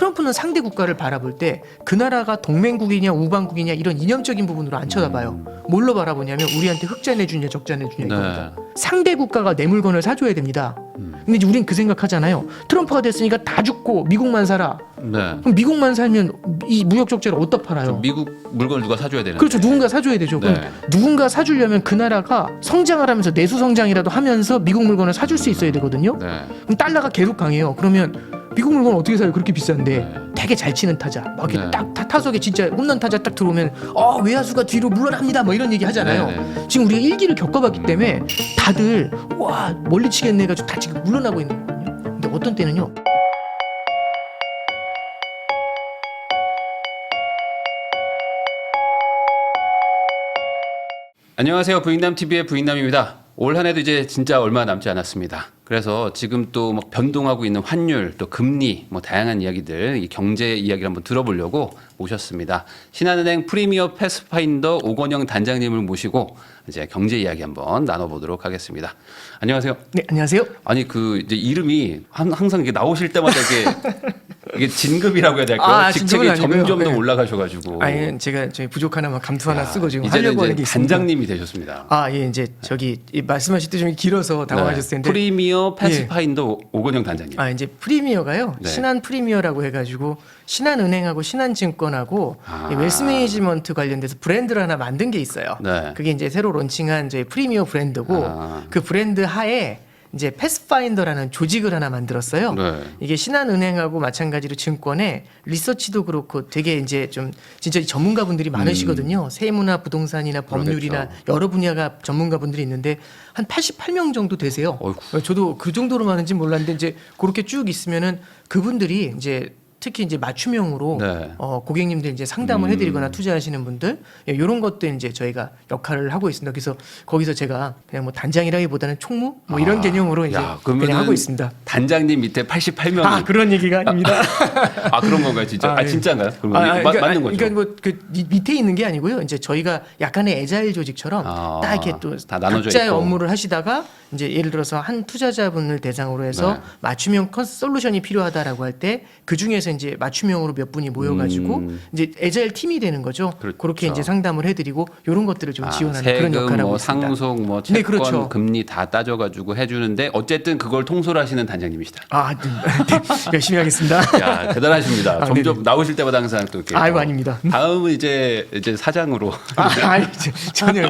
트럼프는 상대 국가를 바라볼 때 그 나라가 동맹국이냐 우방국이냐 이런 이념적인 부분으로 안 쳐다봐요. 뭘로 바라보냐면 우리한테 흑자 내주냐 적자 내주냐 이겁니다. 상대 국가가 내 물건을 사줘야 됩니다. 근데 이제 우린 그 생각하잖아요. 트럼프가 됐으니까 다 죽고 미국만 살아. 네. 그럼 미국만 살면 이 무역 적자를 어디다 팔아요? 미국 물건을 누가 사줘야 되는데. 그렇죠. 누군가 사줘야 되죠. 네. 그럼 누군가 사주려면 그 나라가 성장을 하면서 내수 성장이라도 하면서 미국 물건을 사줄 수 있어야 되거든요. 네. 그럼 달러가 계속 강해요. 그러면 미국 물건 어떻게 사요? 그렇게 비싼데. 네. 되게 잘 치는 타자. 막 이렇게 네. 딱 타석에 진짜 홈런 타자 딱 들어오면 외야수가 뒤로 물러납니다. 뭐 이런 얘기 하잖아요. 네. 지금 우리가 일기를 겪어봤기 때문에 다들 와 멀리 치겠네 해가지고 다 지금 물러나고 있는 거거든요. 근데 어떤 때는요. 안녕하세요. 부익남TV의 부익남입니다. 올 한 해도 이제 진짜 얼마 남지 않았습니다. 그래서 지금 또 막 변동하고 있는 환율, 또 금리, 뭐 다양한 이야기들, 이 경제 이야기를 한번 들어보려고 모셨습니다. 신한은행 프리미어 패스파인더 오건영 단장님을 모시고 이제 경제 이야기 한번 나눠보도록 하겠습니다. 안녕하세요. 네, 안녕하세요. 아니 그 이제 이름이 항상 이게 나오실 때마다 이게 진급이라고 해야 될까요? 직책이 점점 더 올라가셔가지고. 아니 제가 저희 부족 하나만 감투 하나 쓰고 지금 이제는 하려고 하는 게 있습니다. 단장님이 되셨습니다. 예, 이제 저기 말씀하실 때 좀 길어서 당황하셨을 텐데. 프리미어 패스파인더 오건영 단장님. 이제 프리미어가요. 네. 신한 프리미어라고 해가지고 신한은행하고 신한증권하고 웰스 매니지먼트 관련돼서 브랜드를 하나 만든 게 있어요. 네. 그게 이제 새로 론칭한 저희 프리미어 브랜드고 그 브랜드 하에 이제 패스파인더라는 조직을 하나 만들었어요. 네. 이게 신한은행하고 마찬가지로 증권에 리서치도 그렇고 되게 이제 좀 진짜 전문가분들이 많으시거든요. 세무나 부동산이나 법률이나 그렇겠죠. 여러 분야가 전문가분들이 있는데 한 88명 정도 되세요. 어이구. 저도 그 정도로 많은지 몰랐는데 이제 그렇게 쭉 있으면은 그분들이 이제 특히 이제 맞춤형으로 네. 고객님들 이제 상담을 해드리거나 투자하시는 분들 이런 것들 이제 저희가 역할을 하고 있습니다. 그래서 거기서 제가 그냥 뭐 단장이라기보다는 총무 뭐 이런 개념으로 이제 그냥 하고 있습니다. 단장님 밑에 88명이 그런 얘기가 아닙니다. 그런 건가요, 진짜? 예. 진짜인가요? 맞는 거죠. 그러니까 뭐 그 밑에 있는 게 아니고요. 이제 저희가 약간의 애자일 조직처럼 딱 이렇게 또 다 나눠져 각자의 있고. 업무를 하시다가 이제 예를 들어서 한 투자자분을 대상으로 해서 네. 맞춤형 솔루션이 필요하다라고 할 때 그 중에서 이제 맞춤형으로 몇 분이 모여가지고 이제 애자일 팀이 되는 거죠. 그렇죠. 그렇게 이제 상담을 해드리고 이런 것들을 좀 지원하는 세금, 그런 역할을 하고 있습니다. 상속, 뭐 네, 채권, 그렇죠. 금리 다 따져가지고 해주는데 어쨌든 그걸 통솔하시는 단장님이시다. 네, 열심히 하겠습니다. 야, 대단하십니다. 점점 나오실 때마다 항상 또 이렇게. 아닙니다. 다음은 이제 사장으로. 전혀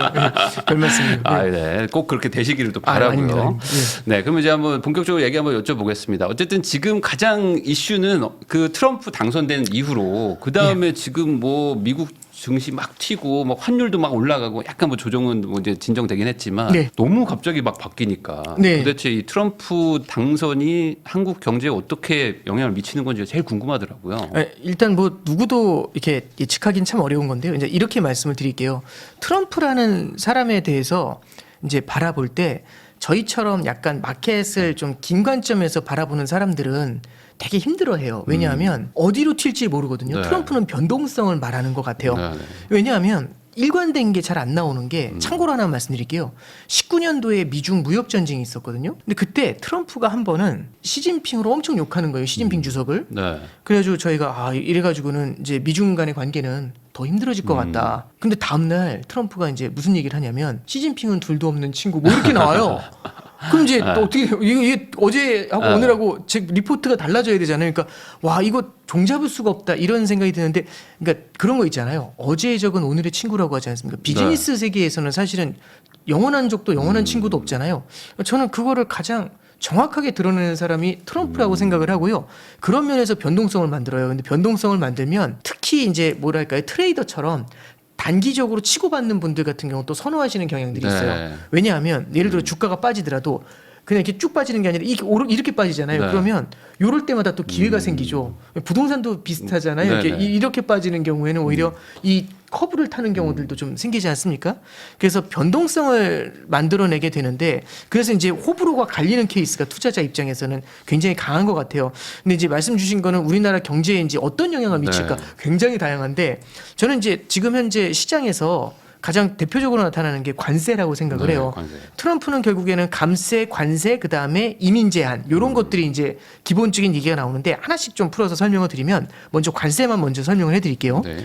별 말씀입니다. 네. 꼭 그렇게 되시기를 또 아닙니다. 바라고요. 네, 그럼 이제 한번 본격적으로 얘기 한번 여쭤보겠습니다. 어쨌든 지금 가장 이슈는 그 트럼프 당선된 이후로 그 다음에 지금 뭐 미국 증시 막 튀고 막 환율도 막 올라가고 약간 뭐 조정은 뭐 이제 진정되긴 했지만 너무 갑자기 막 바뀌니까 도대체 이 트럼프 당선이 한국 경제에 어떻게 영향을 미치는 건지 제일 궁금하더라고요. 일단 뭐 누구도 이렇게 예측하기는 참 어려운 건데요. 이제 이렇게 말씀을 드릴게요. 트럼프라는 사람에 대해서 이제 바라볼 때 저희처럼 약간 마켓을 좀 긴 관점에서 바라보는 사람들은 되게 힘들어해요. 왜냐하면 어디로 튈지 모르거든요. 네. 트럼프는 변동성을 말하는 것 같아요. 네. 왜냐하면 일관된 게 잘 안 나오는 게 참고로 하나 말씀드릴게요. 19년도에 미중 무역 전쟁이 있었거든요. 근데 그때 트럼프가 한 번은 시진핑으로 엄청 욕하는 거예요. 시진핑 주석을. 네. 그래가지고 저희가 이래가지고는 이제 미중 간의 관계는 더 힘들어질 것 같다. 근데 다음날 트럼프가 이제 무슨 얘기를 하냐면 시진핑은 둘도 없는 친구 뭐 이렇게 나와요. 그럼 이제 또 어떻게 이게 어제하고 오늘하고 제 리포트가 달라져야 되잖아요. 그러니까 와 이거 종잡을 수가 없다 이런 생각이 드는데 그러니까 그런 거 있잖아요. 어제의 적은 오늘의 친구라고 하지 않습니까? 비즈니스 세계에서는 사실은 영원한 적도 영원한 친구도 없잖아요. 저는 그거를 가장 정확하게 드러내는 사람이 트럼프라고 생각을 하고요. 그런 면에서 변동성을 만들어요. 근데 변동성을 만들면 특히 이제 뭐랄까요 트레이더처럼 단기적으로 치고받는 분들 같은 경우 또 선호하시는 경향들이 있어요. 네. 왜냐하면 예를 들어 주가가 빠지더라도 그냥 이렇게 쭉 빠지는 게 아니라 이렇게 빠지잖아요. 네. 그러면 요럴 때마다 또 기회가 생기죠. 부동산도 비슷하잖아요. 이렇게 빠지는 경우에는 오히려 이 커브를 타는 경우들도 좀 생기지 않습니까? 그래서 변동성을 만들어내게 되는데 그래서 이제 호불호가 갈리는 케이스가 투자자 입장에서는 굉장히 강한 것 같아요. 근데 이제 말씀 주신 거는 우리나라 경제에 이제 어떤 영향을 미칠까 굉장히 다양한데 저는 이제 지금 현재 시장에서 가장 대표적으로 나타나는 게 관세라고 생각을 해요. 관세. 트럼프는 결국에는 감세, 관세, 그 다음에 이민 제한 이런 것들이 이제 기본적인 얘기가 나오는데 하나씩 좀 풀어서 설명을 드리면 먼저 관세만 먼저 설명을 해드릴게요. 네.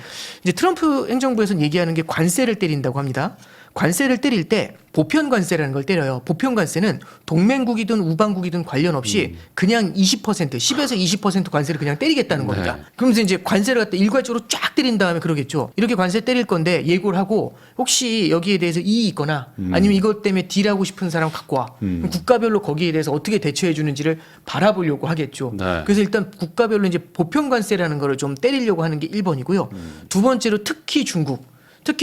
이제 트럼프 행정부에서는 얘기하는 게 관세를 때린다고 합니다. 관세를 때릴 때 보편 관세라는 걸 때려요. 보편 관세는 동맹국이든 우방국이든 관련 없이 그냥 20%, 10에서 20% 관세를 그냥 때리겠다는 겁니다. 네. 그러면서 이제 관세를 갖다 일괄적으로 쫙 때린 다음에 그러겠죠. 이렇게 관세 때릴 건데 예고를 하고 혹시 여기에 대해서 이의 있거나 아니면 이것 때문에 딜하고 싶은 사람 갖고 와. 그럼 국가별로 거기에 대해서 어떻게 대처해 주는지를 바라보려고 하겠죠. 네. 그래서 일단 국가별로 이제 보편 관세라는 거를 좀 때리려고 하는 게 1번이고요. 두 번째로 특히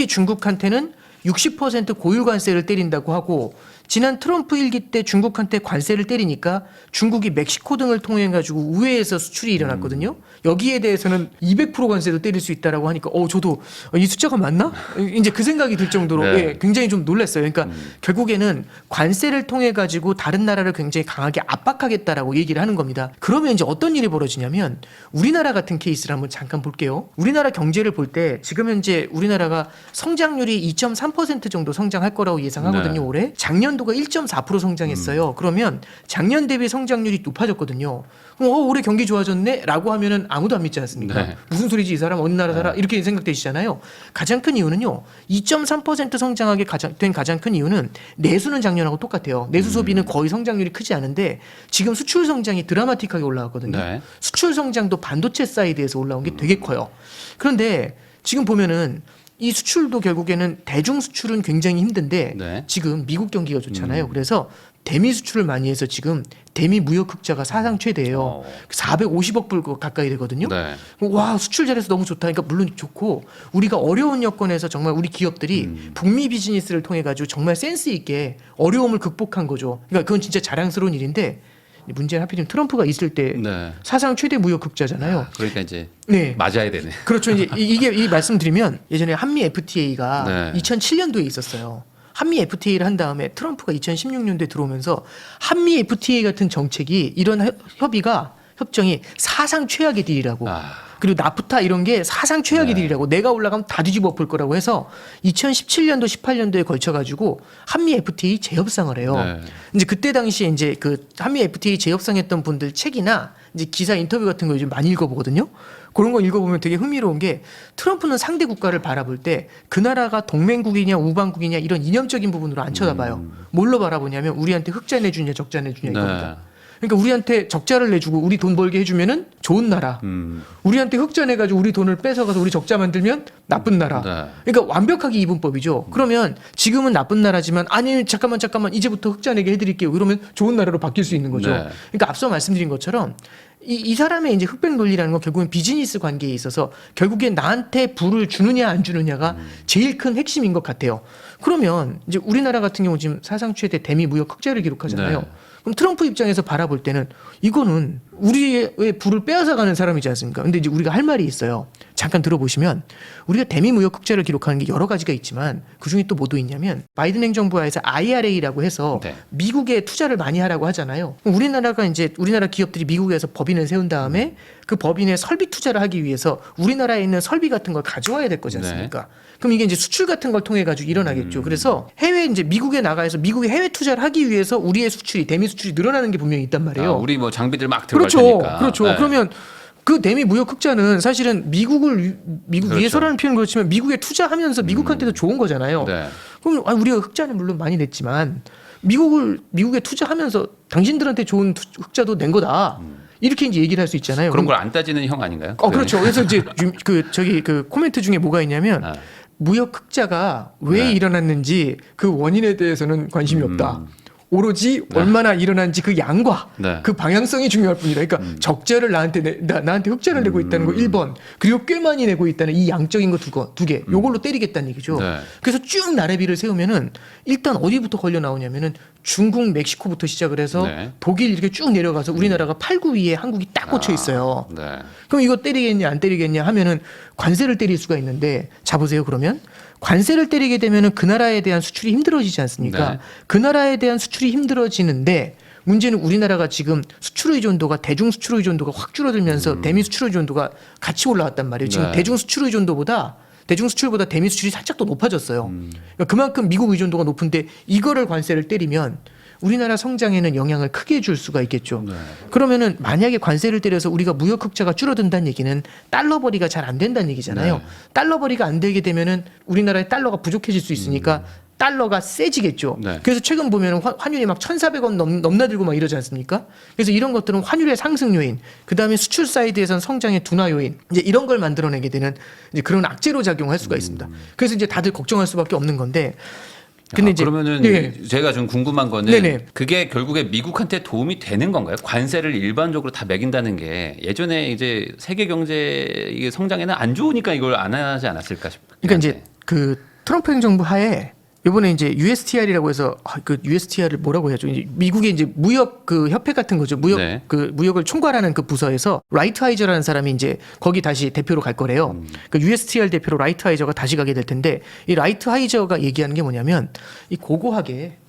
중국한테는 60% 고유 관세를 때린다고 하고 지난 트럼프 일기 때 중국한테 관세를 때리니까 중국이 멕시코 등을 통해 가지고 우회해서 수출이 일어났거든요. 여기에 대해서는 200% 관세도 때릴 수 있다라고 하니까 저도 이 숫자가 맞나? 이제 그 생각이 들 정도로 네. 예, 굉장히 좀 놀랐어요. 그러니까 결국에는 관세를 통해 가지고 다른 나라를 굉장히 강하게 압박하겠다라고 얘기를 하는 겁니다. 그러면 이제 어떤 일이 벌어지냐면 우리나라 같은 케이스를 한번 잠깐 볼게요. 우리나라 경제를 볼 때 지금 현재 우리나라가 성장률이 2.3% 정도 성장할 거라고 예상하거든요. 네. 올해 작년도가 1.4% 성장했어요. 그러면 작년 대비 성장률이 높아졌거든요. 올해 경기 좋아졌네? 라고 하면은 아무도 안 믿지 않습니까? 네. 무슨 소리지 이 사람 어느 나라 살아? 이렇게 생각되시잖아요. 가장 큰 이유는요. 2.3% 성장하게 된 가장 큰 이유는 내수는 작년하고 똑같아요. 내수 소비는 거의 성장률이 크지 않은데 지금 수출 성장이 드라마틱하게 올라왔거든요. 네. 수출 성장도 반도체 사이드에서 올라온 게 되게 커요. 그런데 지금 보면은 이 수출도 결국에는 대중 수출은 굉장히 힘든데 네. 지금 미국 경기가 좋잖아요. 그래서 대미 수출을 많이 해서 지금 대미 무역 흑자가 사상 최대예요. 450억 불 가까이 되거든요. 네. 와 수출 잘해서 너무 좋다. 그러니까 물론 좋고 우리가 어려운 여건에서 정말 우리 기업들이 북미 비즈니스를 통해 가지고 정말 센스 있게 어려움을 극복한 거죠. 그러니까 그건 진짜 자랑스러운 일인데 문제는 하필이면 트럼프가 있을 때 네. 사상 최대 무역 흑자잖아요. 그러니까 이제 네. 맞아야 되네. 그렇죠. 이제 이게 이 말씀드리면 예전에 한미 FTA가 네. 2007년도에 있었어요. 한미 FTA를 한 다음에 트럼프가 2016년도에 들어오면서 한미 FTA 같은 정책이 이런 협정이 사상 최악의 딜이라고. 그리고 나프타 이런 게 사상 최악의 딜이라고. 내가 올라가면 다 뒤집어 엎을 거라고 해서 2017년도 18년도에 걸쳐 가지고 한미 FTA 재협상을 해요. 네. 이제 그때 당시에 이제 그 한미 FTA 재협상했던 분들 책이나 이제 기사 인터뷰 같은 거 요즘 많이 읽어보거든요. 그런 거 읽어보면 되게 흥미로운 게 트럼프는 상대 국가를 바라볼 때 그 나라가 동맹국이냐 우방국이냐 이런 이념적인 부분으로 안 쳐다봐요. 뭘로 바라보냐면 우리한테 흑자 내주냐 적자 내주냐 이겁니다. 그러니까 우리한테 적자를 내주고 우리 돈 벌게 해주면은 좋은 나라. 우리한테 흑자 내가지고 우리 돈을 뺏어가서 우리 적자 만들면 나쁜 나라. 네. 그러니까 완벽하게 이분법이죠. 그러면 지금은 나쁜 나라지만 아니 잠깐만 이제부터 흑자 내게 해드릴게요. 이러면 좋은 나라로 바뀔 수 있는 거죠. 네. 그러니까 앞서 말씀드린 것처럼 이 사람의 이제 흑백 논리라는 건 결국은 비즈니스 관계에 있어서 결국엔 나한테 부를 주느냐 안 주느냐가 제일 큰 핵심인 것 같아요. 그러면 이제 우리나라 같은 경우 지금 사상 최대 대미 무역 흑자를 기록하잖아요. 네. 그럼 트럼프 입장에서 바라볼 때는 이거는 우리의 부를 빼앗아가는 사람이지 않습니까? 근데 이제 우리가 할 말이 있어요. 잠깐 들어보시면 우리가 대미 무역 흑자를 기록하는 게 여러 가지가 있지만 그중에 또 뭐도 있냐면 바이든 행정부 하에서 IRA라고 해서 네. 미국에 투자를 많이 하라고 하잖아요. 우리나라가 이제 우리나라 기업들이 미국에서 법인을 세운 다음에 그 법인에 설비 투자를 하기 위해서 우리나라에 있는 설비 같은 걸 가져와야 될 거지 않습니까? 그럼 이게 이제 수출 같은 걸 통해 가지고 일어나겠죠. 그래서 해외 이제 미국에 나가서 미국에 해외 투자를 하기 위해서 우리의 수출이 대미 수출이 늘어나는 게 분명히 있단 말이에요. 우리 뭐 장비들 막 들어갈 그렇죠. 테니까. 그렇죠. 네. 그러면 그 대미 무역 흑자는 사실은 미국 그렇죠. 위해서라는 표현은 그렇지만 미국에 투자하면서 미국한테도 좋은 거잖아요. 네. 그럼 우리가 흑자는 물론 많이 냈지만 미국에 투자하면서 당신들한테 좋은 흑자도 낸 거다. 이렇게 이제 얘기를 할 수 있잖아요. 그런 걸 안 따지는 형 아닌가요? 그렇죠. 그래서 이제 그 코멘트 중에 뭐가 있냐면 무역 흑자가 왜 일어났는지 그 원인에 대해서는 관심이 없다. 오로지 얼마나 일어난지 그 양과 그 방향성이 중요할 뿐이다. 그러니까 적자를 나한테 흑자를 내고 있다는 거 1번, 그리고 꽤 많이 내고 있다는 이 양적인 거 두 개, 요걸로 때리겠다는 얘기죠. 네. 그래서 쭉 나래비를 세우면은 일단 어디부터 걸려 나오냐면은 중국, 멕시코부터 시작을 해서 네. 독일 이렇게 쭉 내려가서 우리나라가 8, 9위에 한국이 딱 꽂혀 있어요. 네. 그럼 이거 때리겠냐 안 때리겠냐 하면은 관세를 때릴 수가 있는데 자 보세요. 그러면 관세를 때리게 되면은 그 나라에 대한 수출이 힘들어지지 않습니까? 네. 그 나라에 대한 수출이 힘들어지는데 문제는 우리나라가 지금 수출 의존도가 대중 수출 의존도가 확 줄어들면서 대미 수출 의존도가 같이 올라왔단 말이에요. 지금 네. 대중 수출 의존도보다 대중 수출보다 대미 수출이 살짝 더 높아졌어요. 그러니까 그만큼 미국 의존도가 높은데 이거를 관세를 때리면 우리나라 성장에는 영향을 크게 줄 수가 있겠죠. 네. 그러면은 만약에 관세를 때려서 우리가 무역 흑자가 줄어든다는 얘기는 달러 벌이가 잘 안 된다는 얘기잖아요. 네. 달러 벌이가 안 되게 되면은 우리나라의 달러가 부족해질 수 있으니까 달러가 세지겠죠. 네. 그래서 최근 보면은 환율이 막 1,400원 넘나들고 막 이러지 않습니까? 그래서 이런 것들은 환율의 상승 요인, 그 다음에 수출 사이드에선 성장의 둔화 요인, 이제 이런 걸 만들어내게 되는 이제 그런 악재로 작용할 수가 있습니다. 그래서 이제 다들 걱정할 수밖에 없는 건데. 근데 이제 그러면은 네. 제가 좀 궁금한 거는 네네. 그게 결국에 미국한테 도움이 되는 건가요? 관세를 일반적으로 다 매긴다는 게 예전에 이제 세계 경제 이게 성장에는 안 좋으니까 이걸 안 하지 않았을까 싶어요. 그러니까 이제 그 트럼프 행정부 하에 이번에 이제 USTR이라고 해서 그 USTR을 뭐라고 해야죠? 이제 미국의 이제 무역 그 협회 같은 거죠. 무역 네. 그 무역을 총괄하는 그 부서에서 라이트 하이저라는 사람이 이제 거기 다시 대표로 갈 거래요. 그 USTR 대표로 라이트 하이저가 다시 가게 될 텐데 이 라이트 하이저가 얘기하는 게 뭐냐면 이 고고하게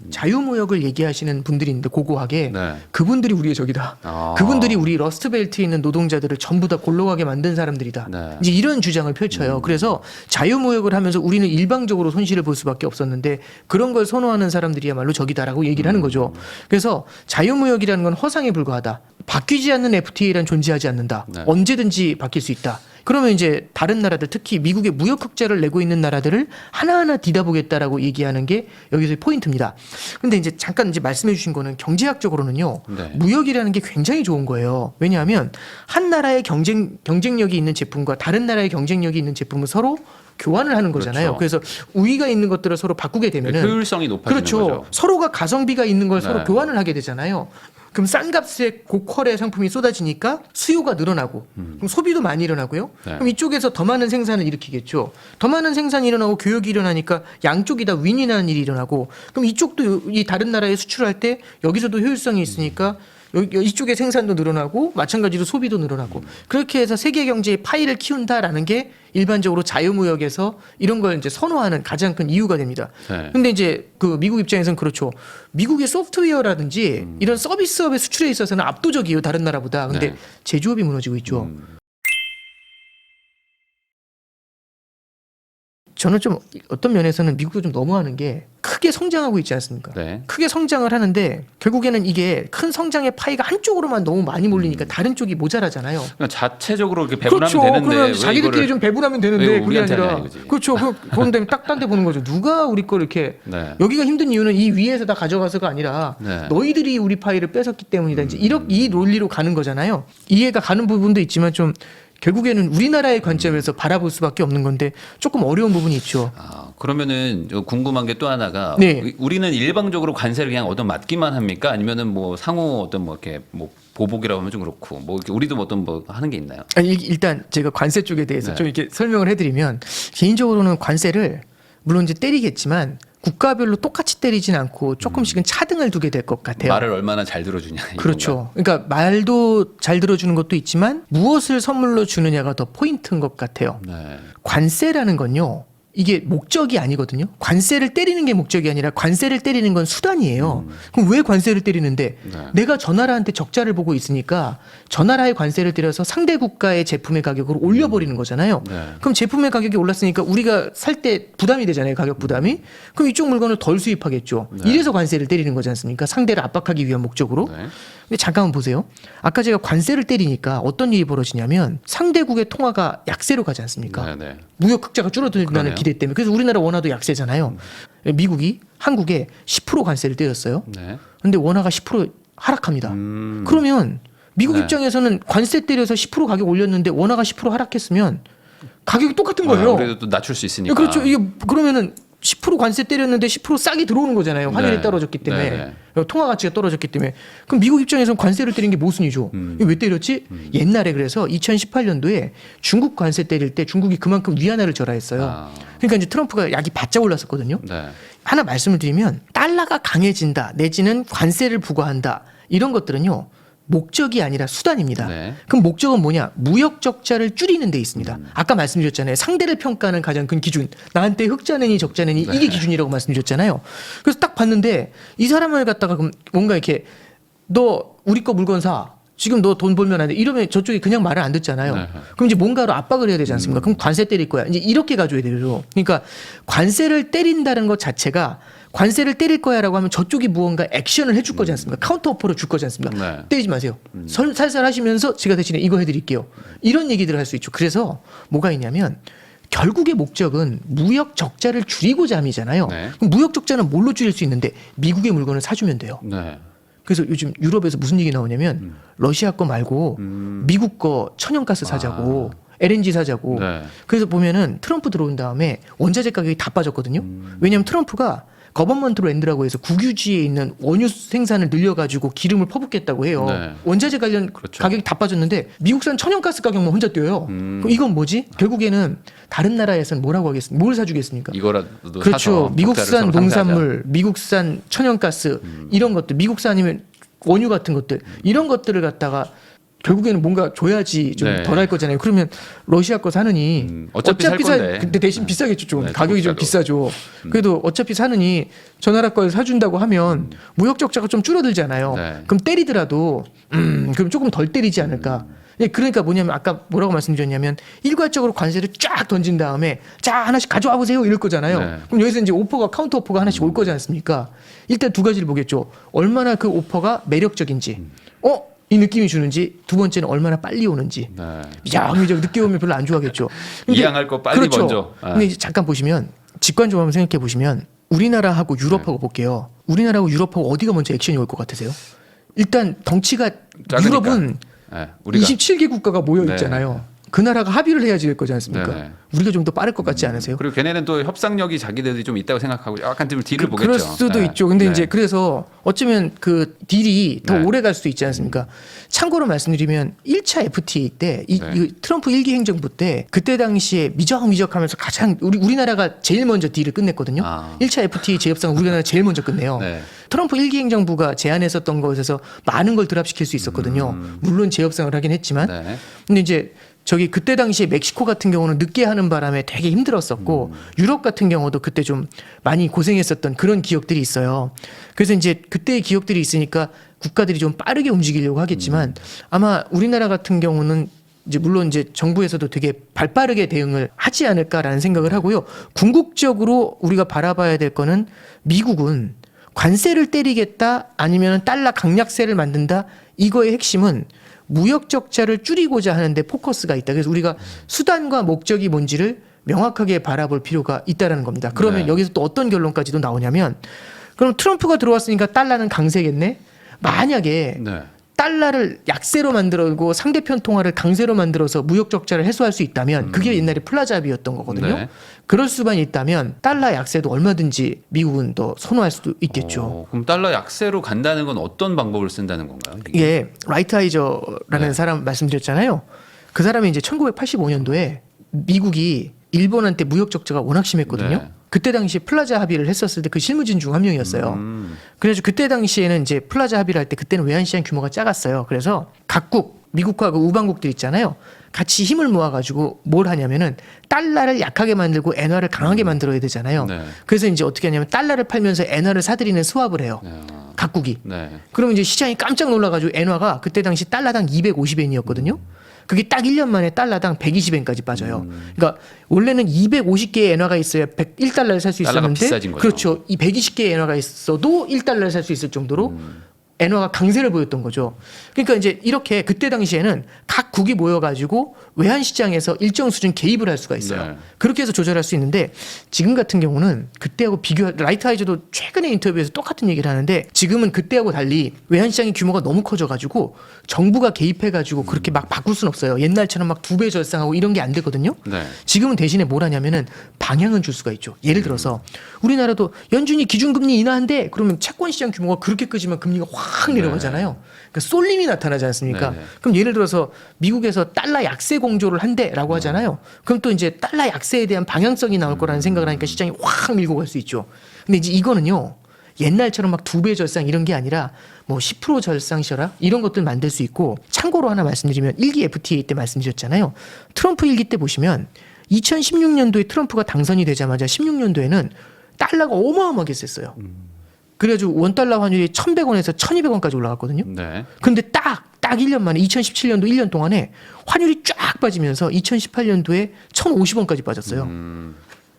자유무역을 얘기하시는 분들이 있는데 고고하게 네. 그분들이 우리의 적이다. 아. 그분들이 우리 러스트벨트에 있는 노동자들을 전부 다 골로가게 만든 사람들이다. 네. 이제 이런 주장을 펼쳐요. 그래서 자유무역을 하면서 우리는 일방적으로 손실을 볼 수밖에 없었는데 그런 걸 선호하는 사람들이야말로 적이다라고 얘기를 하는 거죠. 그래서 자유무역이라는 건 허상에 불과하다. 바뀌지 않는 FTA란 존재하지 않는다. 네. 언제든지 바뀔 수 있다. 그러면 이제 다른 나라들 특히 미국의 무역 흑자를 내고 있는 나라들을 하나하나 뒤다보겠다라고 얘기하는 게 여기서의 포인트입니다. 근데 이제 잠깐 이제 말씀해 주신 거는 경제학적으로는요. 네. 무역이라는 게 굉장히 좋은 거예요. 왜냐하면 한 나라의 경쟁력이 있는 제품과 다른 나라의 경쟁력이 있는 제품을 서로 교환을 하는 거잖아요. 그렇죠. 그래서 우위가 있는 것들을 서로 바꾸게 되면은 효율성이 높아지는 그렇죠. 거죠. 서로가 가성비가 있는 걸 서로 네. 교환을 하게 되잖아요. 그럼 싼 값에 고퀄의 상품이 쏟아지니까 수요가 늘어나고 그럼 소비도 많이 일어나고요. 네. 그럼 이쪽에서 더 많은 생산을 일으키겠죠. 더 많은 생산이 일어나고 교역이 일어나니까 양쪽이 다 윈윈하는 일이 일어나고 그럼 이쪽도 이 다른 나라에 수출할 때 여기서도 효율성이 있으니까 이쪽의 생산도 늘어나고 마찬가지로 소비도 늘어나고 그렇게 해서 세계 경제의 파이를 키운다라는 게 일반적으로 자유무역에서 이런 걸 이제 선호하는 가장 큰 이유가 됩니다. 네. 근데 이제 그 미국 입장에서는 그렇죠. 미국의 소프트웨어라든지 이런 서비스업의 수출에 있어서는 압도적이에요. 다른 나라보다. 근데 네. 제조업이 무너지고 있죠. 저는 좀 어떤 면에서는 미국도 좀 너무하는 게 크게 성장하고 있지 않습니까? 네. 크게 성장을 하는데 결국에는 이게 큰 성장의 파이가 한쪽으로만 너무 많이 몰리니까 다른 쪽이 모자라잖아요. 그러니까 자체적으로 이렇게 배분하면 그렇죠. 되는데 그러면 왜 자기들끼리 이거를 좀 배분하면 되는데 왜 그게 우리한테 아니라 하냐 이거지. 그렇죠. 그런데 딱 딴 데 보는 거죠. 누가 우리 걸 이렇게 네. 여기가 힘든 이유는 이 위에서 다 가져가서가 아니라 네. 너희들이 우리 파이를 뺏었기 때문이다. 이제 이 논리로 가는 거잖아요. 이해가 가는 부분도 있지만 좀 결국에는 우리나라의 관점에서 바라볼 수밖에 없는 건데 조금 어려운 부분이 있죠. 아, 그러면은 저 궁금한 게 또 하나가 네. 우리는 일방적으로 관세를 그냥 얻어맞기만 합니까? 아니면은 뭐 상호 어떤 뭐 이렇게 뭐 보복이라고 하면 좀 그렇고 뭐 이렇게 우리도 뭐 어떤 뭐 하는 게 있나요? 아니, 일단 제가 관세 쪽에 대해서 네. 좀 이렇게 설명을 해드리면 개인적으로는 관세를 물론 이제 때리겠지만 국가별로 똑같이 때리진 않고 조금씩은 차등을 두게 될 것 같아요. 말을 얼마나 잘 들어주냐. 이건가? 그렇죠. 그러니까 말도 잘 들어주는 것도 있지만 무엇을 선물로 주느냐가 더 포인트인 것 같아요. 네. 관세라는 건요. 이게 목적이 아니거든요. 관세를 때리는 게 목적이 아니라 관세를 때리는 건 수단이에요. 그럼 왜 관세를 때리는데 네. 내가 저 나라한테 적자를 보고 있으니까 저 나라의 관세를 때려서 상대 국가의 제품의 가격을 올려버리는 거잖아요. 네. 그럼 제품의 가격이 올랐으니까 우리가 살 때 부담이 되잖아요. 가격 부담이. 그럼 이쪽 물건을 덜 수입하겠죠. 네. 이래서 관세를 때리는 거지 않습니까? 상대를 압박하기 위한 목적으로. 네. 근데 잠깐만 보세요. 아까 제가 관세를 때리니까 어떤 일이 벌어지냐면 상대국의 통화가 약세로 가지 않습니까? 네, 네. 무역 흑자가 줄어든다는 그러네요. 기대 때문에. 그래서 우리나라 원화도 약세잖아요. 미국이 한국에 10% 관세를 때렸어요. 네. 근데 원화가 10% 하락합니다. 그러면 미국 네. 입장에서는 관세 때려서 10% 가격 올렸는데 원화가 10% 하락했으면 가격이 똑같은 거예요. 그래도 또 낮출 수 있으니까. 그렇죠. 이게 그러면은 10% 관세 때렸는데 10% 싸게 들어오는 거잖아요. 환율이 네. 떨어졌기 때문에. 네, 통화 가치가 떨어졌기 때문에. 그럼 미국 입장에서는 관세를 때린 게 모순이죠. 이거 왜 때렸지? 옛날에 그래서 2018년도에 중국 관세 때릴 때 중국이 그만큼 위안화를 절하했어요. 아. 그러니까 이제 트럼프가 약이 바짝 올랐었거든요. 네. 하나 말씀을 드리면 달러가 강해진다 내지는 관세를 부과한다 이런 것들은요. 목적이 아니라 수단입니다. 네. 그럼 목적은 뭐냐? 무역 적자를 줄이는 데 있습니다. 아까 말씀드렸잖아요. 상대를 평가하는 가장 큰 기준. 나한테 흑자느니 적자느니 이게 기준이라고 말씀드렸잖아요. 그래서 딱 봤는데 이 사람을 갖다가 그럼 뭔가 이렇게 너 우리 거 물건 사. 지금 너 돈 벌면 안 돼. 이러면 저쪽이 그냥 말을 안 듣잖아요. 네. 그럼 이제 뭔가로 압박을 해야 되지 않습니까? 그럼 관세 때릴 거야. 이제 이렇게 가져야 되죠. 그러니까 관세를 때린다는 것 자체가 관세를 때릴 거야라고 하면 저쪽이 무언가 액션을 해줄 거지 않습니까? 카운터 오퍼를 줄 거지 않습니까? 네. 때리지 마세요. 살살 하시면서 제가 대신에 이거 해드릴게요. 이런 얘기들을 할 수 있죠. 그래서 뭐가 있냐면 결국의 목적은 무역 적자를 줄이고자 함이잖아요. 네. 그럼 무역 적자는 뭘로 줄일 수 있는데 미국의 물건을 사주면 돼요. 네. 그래서 요즘 유럽에서 무슨 얘기 나오냐면 러시아 거 말고 미국 거 천연가스 사자고 LNG 사자고. 네. 그래서 보면은 트럼프 들어온 다음에 원자재 가격이 다 빠졌거든요. 왜냐하면 트럼프가 거버먼트 랜드라고 해서 국유지에 있는 원유 생산을 늘려가지고 기름을 퍼붓겠다고 해요. 네. 원자재 관련 그렇죠. 가격이 다 빠졌는데 미국산 천연가스 가격만 혼자 뛰어요. 그럼 이건 뭐지? 결국에는 다른 나라에서는 뭐라고 하겠습니까? 뭘 사주겠습니까? 이거라도 그렇죠. 사서 미국산 적자를 서로 농산물, 미국산 천연가스 이런 것들, 미국산 아니면 원유 같은 것들 이런 것들을 갖다가 결국에는 뭔가 줘야지 좀 네. 덜 할 거잖아요. 그러면 러시아 거 사느니 어차피 살 건데. 근데 대신 비싸겠죠. 좀 네, 가격이 좀 조금 비싸죠. 그래도 어차피 사느니 저 나라 걸 사준다고 하면 무역 적자가 좀 줄어들잖아요. 네. 그럼 때리더라도 그럼 조금 덜 때리지 않을까. 예, 그러니까 뭐냐면 아까 뭐라고 말씀드렸냐면 일괄적으로 관세를 쫙 던진 다음에 자 하나씩 가져와 보세요 이럴 거잖아요. 네. 그럼 여기서 이제 오퍼가 카운터 오퍼가 하나씩 올 거지 않습니까? 일단 두 가지를 보겠죠. 얼마나 그 오퍼가 매력적인지, 이 느낌이 주는지, 두 번째는 얼마나 빨리 오는지. 네. 미장미장 늦게 오면 별로 안 좋아하겠죠. 근데 이양할 거 빨리 그렇죠. 먼저. 아. 근데 이제 잠깐 보시면 직관적으로 한번 생각해 보시면 우리나라하고 유럽하고 네. 볼게요. 우리나라하고 유럽하고 어디가 먼저 액션이 올 것 같으세요? 일단 덩치가 작으니까. 유럽은 네. 우리가 27개 국가가 모여 네. 있잖아요. 그 나라가 합의를 해야지 될 거지 않습니까? 네. 우리가 좀 더 빠를 것 같지 않으세요? 그리고 걔네는 또 협상력이 자기들이 좀 있다고 생각하고 약간 좀 딜을 보겠죠. 그럴 수도 네. 있죠. 근데 네. 이제 그래서 어쩌면 그 딜이 더 네. 오래 갈 수도 있지 않습니까? 참고로 말씀드리면 1차 FTA 때 이 네. 트럼프 1기 행정부 때 그때 당시에 미적미적하면서 가장 우리나라가 제일 먼저 딜을 끝냈거든요. 아. 1차 FTA 재협상을 우리나라가 제일 먼저 끝내요. 네. 트럼프 1기 행정부가 제안했었던 것에서 많은 걸 드랍시킬 수 있었거든요. 물론 재협상을 하긴 했지만 네. 근데 이제 저기 그때 당시에 멕시코 같은 경우는 늦게 하는 바람에 되게 힘들었었고 유럽 같은 경우도 그때 좀 많이 고생했었던 그런 기억들이 있어요. 그래서 이제 그때의 기억들이 있으니까 국가들이 좀 빠르게 움직이려고 하겠지만 아마 우리나라 같은 경우는 이제 물론 이제 정부에서도 되게 발빠르게 대응을 하지 않을까라는 생각을 하고요. 궁극적으로 우리가 바라봐야 될 거는 미국은 관세를 때리겠다 아니면 달러 강약세를 만든다 이거의 핵심은 무역 적자를 줄이고자 하는데 포커스가 있다. 그래서 우리가 수단과 목적이 뭔지를 명확하게 바라볼 필요가 있다라는 겁니다. 그러면 네. 여기서 또 어떤 결론까지도 나오냐면 그럼 트럼프가 들어왔으니까 달러는 강세겠네. 만약에 네. 달러를 약세로 만들고 상대편 통화를 강세로 만들어서 무역 적자를 해소할 수 있다면 그게 옛날에 플라자 합의였던 거거든요. 네. 그럴 수만 있다면 달러 약세도 얼마든지 미국은 더 선호할 수도 있겠죠. 그럼 달러 약세로 간다는 건 어떤 방법을 쓴다는 건가요? 이게? 이게 라이트 하이저라는 네. 사람 말씀드렸잖아요. 그 사람이 이제 1985년도에 미국이 일본한테 무역 적자가 워낙 심했거든요. 네. 그때 당시 플라자 합의를 했었을 때 그 실무진 중 한 명이었어요. 그래서 그때 당시에는 이제 플라자 합의를 할 때 그때는 외환시장 규모가 작았어요. 그래서 각국 미국과 그 우방국들 있잖아요. 같이 힘을 모아가지고 뭘 하냐면은 달러를 약하게 만들고 엔화를 강하게 만들어야 되잖아요. 네. 그래서 이제 어떻게 하냐면 달러를 팔면서 엔화를 사들이는 스왑을 해요. 각국이. 네. 그러면 이제 시장이 깜짝 놀라가지고 엔화가 그때 당시 달러당 250엔이었거든요. 그게 딱 1년 만에 달러당 120엔까지 빠져요. 그러니까 원래는 250개의 엔화가 있어야 1달러를 살 수 달러가 있었는데 비싸진 거죠. 그렇죠. 이 120개의 엔화가 있어도 1달러를 살 수 있을 정도로 엔화가 강세를 보였던 거죠. 그러니까 이제 이렇게 그때 당시에는 각 국이 모여가지고 외환 시장에서 일정 수준 개입을 할 수가 있어요. 네. 그렇게 해서 조절할 수 있는데 지금 같은 경우는 그때하고 라이트 하이저도 최근에 인터뷰에서 똑같은 얘기를 하는데 지금은 그때하고 달리 외환 시장의 규모가 너무 커져가지고 정부가 개입해가지고 그렇게 막 바꿀 수는 없어요. 옛날처럼 막 2배 절상하고 이런 게 안 되거든요. 네. 지금은 대신에 뭘 하냐면은 방향은 줄 수가 있죠. 예를 들어서 우리나라도 연준이 기준금리 인하한대 그러면 채권 시장 규모가 그렇게 끄지만 금리가 확 내려가잖아요. 그러니까 쏠림이 나타나지 않습니까? 네. 그럼 예를 들어서 미국에서 달러 약세 공조를 한대라고 하잖아요. 그럼 또 이제 달러 약세에 대한 방향성이 나올 거라는 생각을 하니까 시장이 확 밀고 갈 수 있죠. 근데 이제 이거는요. 옛날처럼 막 2배 절상 이런 게 아니라 뭐 10% 절상셔라 이런 것들 만들 수 있고 참고로 하나 말씀드리면 1기 FTA 때 말씀드렸잖아요. 트럼프 1기 때 보시면 2016년도에 트럼프가 당선이 되자마자 16년도에는 달러가 어마어마하게 셌어요. 그래가지고 원달러 환율이 1,100원에서 1,200원까지 올라갔거든요. 네. 근데 딱 딱 1년 만에 2017년도 1년 동안에 환율이 쫙 빠지면서 2018년도에 1,050원까지 빠졌어요.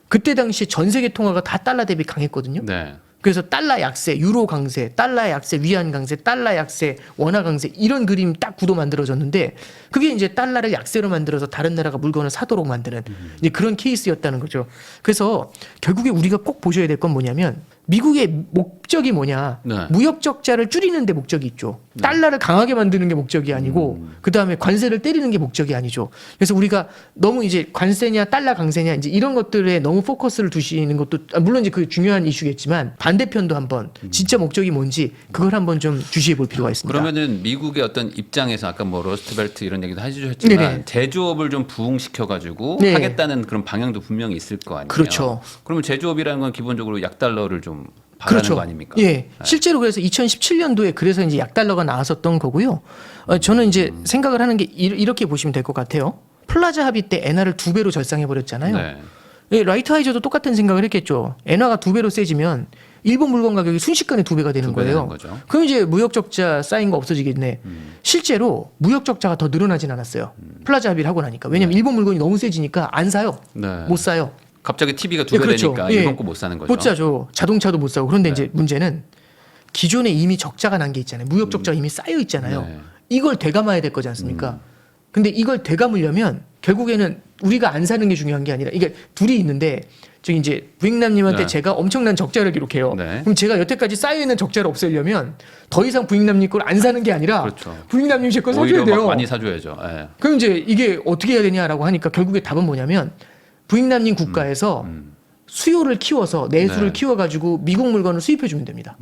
그때 당시에 전 세계 통화가 다 달러 대비 강했거든요. 네. 그래서 달러 약세, 유로 강세, 달러 약세, 위안 강세, 달러 약세, 원화 강세 이런 그림 딱 구도 만들어졌는데 그게 이제 달러를 약세로 만들어서 다른 나라가 물건을 사도록 만드는 이제 그런 케이스였다는 거죠. 그래서 결국에 우리가 꼭 보셔야 될 건 뭐냐면 미국의 목적이 뭐냐? 네. 무역 적자를 줄이는 데 목적이 있죠. 달러를 강하게 만드는 게 목적이 아니고 그다음에 관세를 때리는 게 목적이 아니죠. 그래서 우리가 너무 이제 관세냐 달러 강세냐 이제 이런 것들에 너무 포커스를 두시는 것도 물론 이제 그 중요한 이슈겠지만 반대편도 한번 진짜 목적이 뭔지 그걸 한번 좀 주시해 볼 필요가 있습니다. 그러면은 미국의 어떤 입장에서 아까 뭐 러스트벨트 이런 얘기도 해주셨지만 네네. 제조업을 좀 부흥시켜 가지고 네. 하겠다는 그런 방향도 분명히 있을 거 아니에요. 그렇죠. 그러면 제조업이라는 건 기본적으로 약달러를 좀 바라는 거 아닙니까? 예. 실제로 그래서 2017년도에 그래서 이제 약달러가 나왔었던 거고요. 저는 이제 생각을 하는 게 이렇게 보시면 될 것 같아요. 플라자 합의 때 엔화를 2배로 절상해 버렸잖아요. 네. 예, 라이트 하이저도 똑같은 생각을 했겠죠. 엔화가 2배로 세지면 일본 물건 가격이 순식간에 2배가 되는 2배 되는 거예요. 거죠. 그럼 이제 무역 적자 쌓인 거 없어지겠네. 실제로 무역 적자가 더 늘어나진 않았어요. 플라자 합의를 하고 나니까. 왜냐면 일본 물건이 너무 세지니까 안 사요. 네. 못 사요. 갑자기 TV가 예, 2배 그렇죠. 되니까 예. 일본 거 못 사는 거죠. 못 사죠. 자동차도 못 사고. 그런데 네. 이제 문제는 기존에 이미 적자가 난 게 있잖아요. 무역 적자가 이미 쌓여 있잖아요. 네. 이걸 되감아야 될 거지 않습니까? 근데 이걸 되감으려면 결국에는 우리가 안 사는 게 중요한 게 아니라 이게 둘이 있는데 저기 이제 부익남님한테 네. 제가 엄청난 적자를 기록해요. 네. 그럼 제가 여태까지 쌓여 있는 적자를 없애려면 더 이상 부익남님 걸 안 사는 게 아니라 그렇죠. 부익남님 제 걸 오히려 사줘야 돼요. 막 많이 사줘야죠. 예. 그럼 이제 이게 어떻게 해야 되냐라고 하니까 결국에 답은 뭐냐면 부익남님 국가에서 수요를 키워서 내수를 네. 키워가지고 미국 물건을 수입해 주면 됩니다.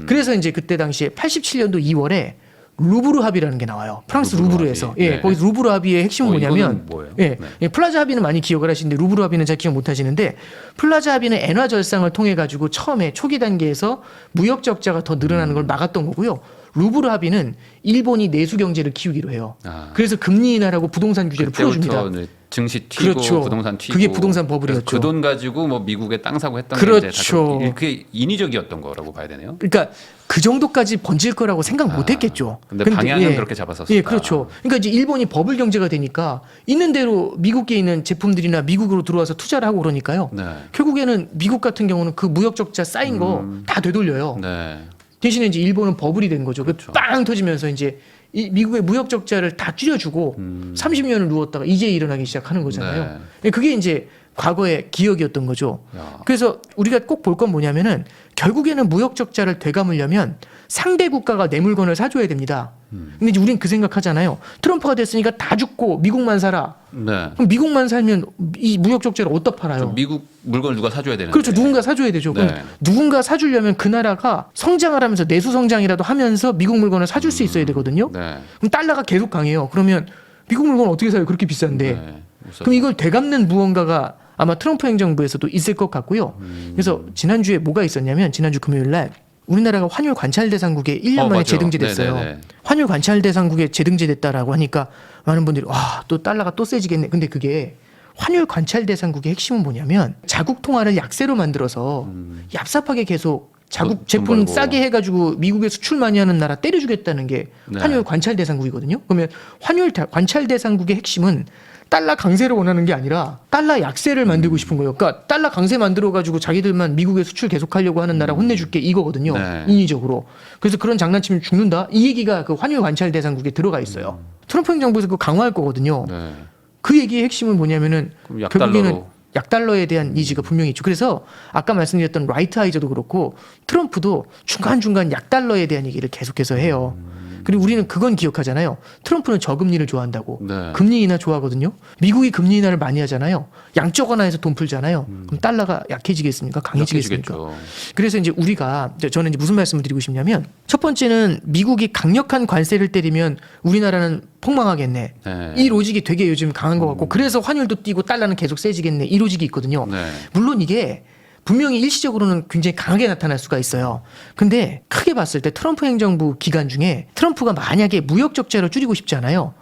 그래서 이제 그때 당시에 87년도 2월에 루브르 합의라는 게 나와요. 프랑스 루브르 루브르에서. 합의. 예, 네. 거기서 루브르 합의의 핵심은 뭐냐면 이거는 뭐예요? 예, 네. 예, 플라자 합의는 많이 기억을 하시는데 루브르 합의는 잘 기억 못 하시는데 플라자 합의는 엔화 절상을 통해 가지고 처음에 초기 단계에서 무역 적자가 더 늘어나는 걸 막았던 거고요. 루브르 합의는 일본이 내수 경제를 키우기로 해요. 아. 그래서 금리 인하라고 부동산 규제를 풀어줍니다. 그때부터 이제 증시 튀고 그렇죠. 부동산 튀고 그게 부동산 버블이었죠. 그 돈 가지고 뭐 미국에 땅 사고 했던 그렇죠. 게 이제 다 그게 인위적이었던 거라고 봐야 되네요. 그러니까 그 정도까지 번질 거라고 생각 못 했겠죠. 근데 방향은 그렇게 잡았었다. 예, 그렇죠. 그러니까 이제 일본이 버블 경제가 되니까 있는 대로 미국에 있는 제품들이나 미국으로 들어와서 투자를 하고 그러니까요. 네. 결국에는 미국 같은 경우는 그 무역 적자 쌓인 거 다 되돌려요. 네. 대신에 이제 일본은 버블이 된 거죠. 그렇죠. 빵 터지면서 이제 이 미국의 무역 적자를 다 줄여주고 30년을 누웠다가 이제 일어나기 시작하는 거잖아요. 그게 이제 과거의 기억이었던 거죠. 야. 그래서 우리가 꼭 볼 건 뭐냐면은 결국에는 무역 적자를 되감으려면 상대 국가가 내 물건을 사줘야 됩니다. 근데 이제 우린 그 생각하잖아요. 트럼프가 됐으니까 다 죽고 미국만 사라. 네. 그럼 미국만 살면 이 무역 적자를 어디다 팔아요? 미국 물건을 누가 사줘야 되는데. 그렇죠. 누군가 사줘야 되죠. 그럼 네. 누군가 사주려면 그 나라가 성장을 하면서 내수 성장이라도 하면서 미국 물건을 사줄 수 있어야 되거든요. 네. 그럼 달러가 계속 강해요. 그러면 미국 물건 어떻게 사요? 그렇게 비싼데. 네. 그럼 이걸 되갚는 무언가가 아마 트럼프 행정부에서도 있을 것 같고요. 그래서 지난주에 뭐가 있었냐면 지난주 금요일 날 우리나라가 환율 관찰 대상국에 1년 만에 맞아요. 재등재됐어요. 네네네. 환율 관찰 대상국에 재등재됐다라고 하니까 많은 분들이 와, 또 달러가 또 세지겠네. 근데 그게 환율 관찰 대상국의 핵심은 뭐냐면 자국 통화를 약세로 만들어서 얍삽하게 계속 자국 돈 제품 벌고. 싸게 해가지고 미국에 수출 많이 하는 나라 때려주겠다는 게 네. 환율 관찰 대상국이거든요. 그러면 환율 관찰 대상국의 핵심은 달러 강세를 원하는 게 아니라 달러 약세를 만들고 싶은 거예요. 그러니까 달러 강세 만들어 가지고 자기들만 미국에 수출 계속하려고 하는 나라 혼내줄게 이거거든요. 네. 인위적으로. 그래서 그런 장난치면 죽는다. 이 얘기가 그 환율 관찰 대상국에 들어가 있어요. 트럼프 행정부에서 그거 강화할 거거든요. 네. 그 얘기의 핵심은 뭐냐면은 그럼 약달러로. 결국에는 약달러에 대한 니즈가 분명히 있죠. 그래서 아까 말씀드렸던 라이트 하이저도 그렇고 트럼프도 중간중간 약달러에 대한 얘기를 계속해서 해요. 그리고 우리는 그건 기억하잖아요. 트럼프는 저금리를 좋아한다고. 네. 금리 인하 좋아하거든요. 미국이 금리 인하를 많이 하잖아요. 양적 완화해서 돈 풀잖아요. 그럼 달러가 약해지겠습니까? 강해지겠습니까? 약해지겠죠. 그래서 이제 우리가 저는 이제 무슨 말씀을 드리고 싶냐면 첫 번째는 미국이 강력한 관세를 때리면 우리나라는 폭망하겠네. 네. 이 로직이 되게 요즘 강한 것 같고 그래서 환율도 뛰고 달러는 계속 세지겠네. 이 로직이 있거든요. 네. 물론 이게 분명히 일시적으로는 굉장히 강하게 나타날 수가 있어요. 근데 크게 봤을 때 트럼프 행정부 기간 중에 트럼프가 만약에 무역 적자를 줄이고 싶지 않아요.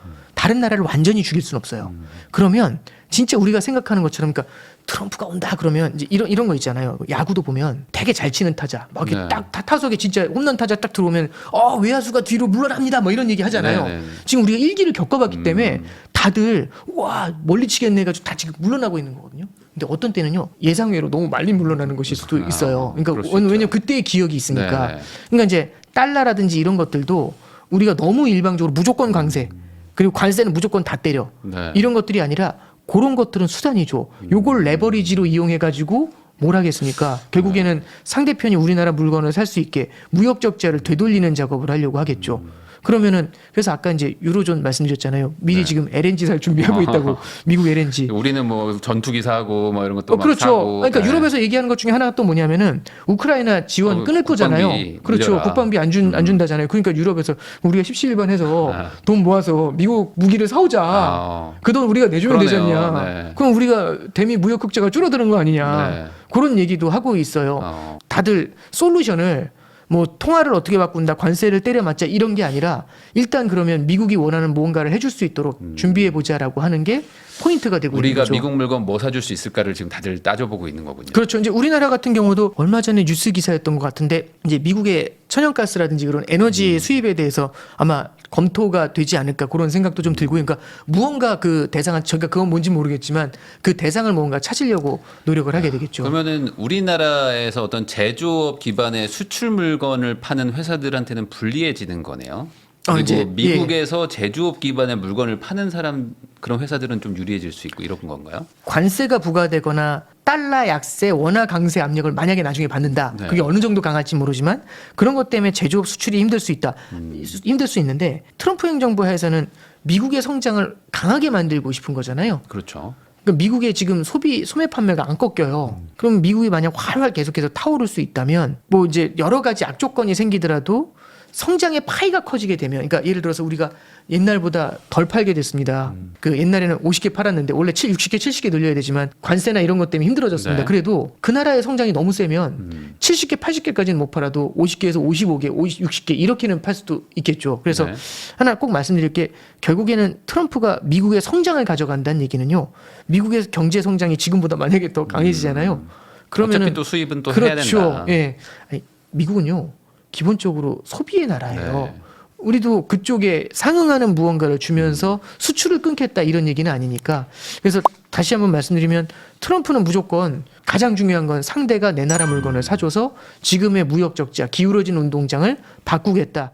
다른 나라를 완전히 죽일 수는 없어요. 그러면 진짜 우리가 생각하는 것처럼 그러니까 트럼프가 온다 그러면 이제 이런 거 있잖아요. 야구도 보면 되게 잘 치는 타자 막 이렇게 네. 딱 타석에 진짜 홈런 타자 딱 들어오면 외야수가 뒤로 물러납니다 뭐 이런 얘기 하잖아요. 네, 네. 지금 우리가 일기를 겪어봤기 때문에 다들 와 멀리 치겠네 해가지고 다 지금 물러나고 있는 거거든요. 근데 어떤 때는요 예상외로 너무 많이 물러나는 것일 수도 있어요. 그럴 그러니까 수 있죠. 왜냐면 그때의 기억이 있으니까. 네. 그러니까 이제 달러라든지 이런 것들도 우리가 너무 일방적으로 무조건 강세 그리고 관세는 무조건 다 때려 네. 이런 것들이 아니라 그런 것들은 수단이죠. 요걸 레버리지로 이용해 가지고 뭘 하겠습니까? 결국에는 상대편이 우리나라 물건을 살 수 있게 무역 적자를 되돌리는 작업을 하려고 하겠죠. 그러면은 그래서 아까 이제 유로존 말씀드렸잖아요. 미리 네. 지금 LNG 살 준비하고 있다고 미국 LNG. 우리는 뭐 전투기 사고 뭐 이런 것도 막 그렇죠. 사고. 그러니까 네. 유럽에서 얘기하는 것 중에 하나가 또 뭐냐면은 우크라이나 지원 끊을 거잖아요. 국방비 그렇죠. 늘려라. 국방비 안 준다잖아요. 그러니까 유럽에서 우리가 17일반해서 아. 돈 모아서 미국 무기를 사오자. 아. 그 돈 우리가 내주면 그러네요. 되잖냐. 네. 그럼 우리가 대미 무역 흑자가 줄어드는 거 아니냐. 네. 그런 얘기도 하고 있어요. 어. 다들 솔루션을 뭐 통화를 어떻게 바꾼다, 관세를 때려 맞자 이런 게 아니라 일단 그러면 미국이 원하는 무언가를 해줄 수 있도록 준비해 보자라고 하는 게 포인트가 되고 있는 우리가 거죠. 미국 물건 뭐 사줄 수 있을까를 지금 다들 따져보고 있는 거군요. 그렇죠. 이제 우리나라 같은 경우도 얼마 전에 뉴스 기사였던 것 같은데 이제 미국의 천연가스라든지 그런 에너지 수입에 대해서 아마 검토가 되지 않을까 그런 생각도 좀 들고 그러니까 무언가 그 대상을 저희가 그건 뭔지 모르겠지만 그 대상을 뭔가 찾으려고 노력을 하게 되겠죠. 그러면은 우리나라에서 어떤 제조업 기반의 수출 물건을 파는 회사들한테는 불리해지는 거네요. 그리고 이제, 미국에서 제조업 기반의 물건을 파는 사람 그런 회사들은 좀 유리해질 수 있고 이런 건가요? 관세가 부과되거나 달러 약세, 원화 강세 압력을 만약에 나중에 받는다. 네. 그게 어느 정도 강할지 모르지만 그런 것 때문에 제조업 수출이 힘들 수 있다. 힘들 수 있는데 트럼프 행정부 하에서는 미국의 성장을 강하게 만들고 싶은 거잖아요. 그렇죠. 그러니까 미국의 지금 소매 판매가 안 꺾여요. 그럼 미국이 만약 활활 계속해서 타오를 수 있다면 뭐 이제 여러 가지 악조건이 생기더라도 성장의 파이가 커지게 되면 그러니까 예를 들어서 우리가 옛날보다 덜 팔게 됐습니다. 그 옛날에는 50개 팔았는데 원래 60개 70개 늘려야 되지만 관세나 이런 것 때문에 힘들어졌습니다. 네. 그래도 그 나라의 성장이 너무 세면 70개 80개까지는 못 팔아도 50개에서 55개 60개 이렇게는 팔 수도 있겠죠. 그래서 네. 하나 꼭 말씀드릴 게 결국에는 트럼프가 미국의 성장을 가져간다는 얘기는요. 미국의 경제 성장이 지금보다 만약에 더 강해지잖아요. 그러면은 어차피 또 수입은 또 그렇죠. 해야 된다. 예. 아니, 미국은요. 기본적으로 소비의 나라예요. 네. 우리도 그쪽에 상응하는 무언가를 주면서 수출을 끊겠다 이런 얘기는 아니니까. 그래서 다시 한번 말씀드리면 트럼프는 무조건 가장 중요한 건 상대가 내 나라 물건을 사줘서 지금의 무역 적자, 기울어진 운동장을 바꾸겠다.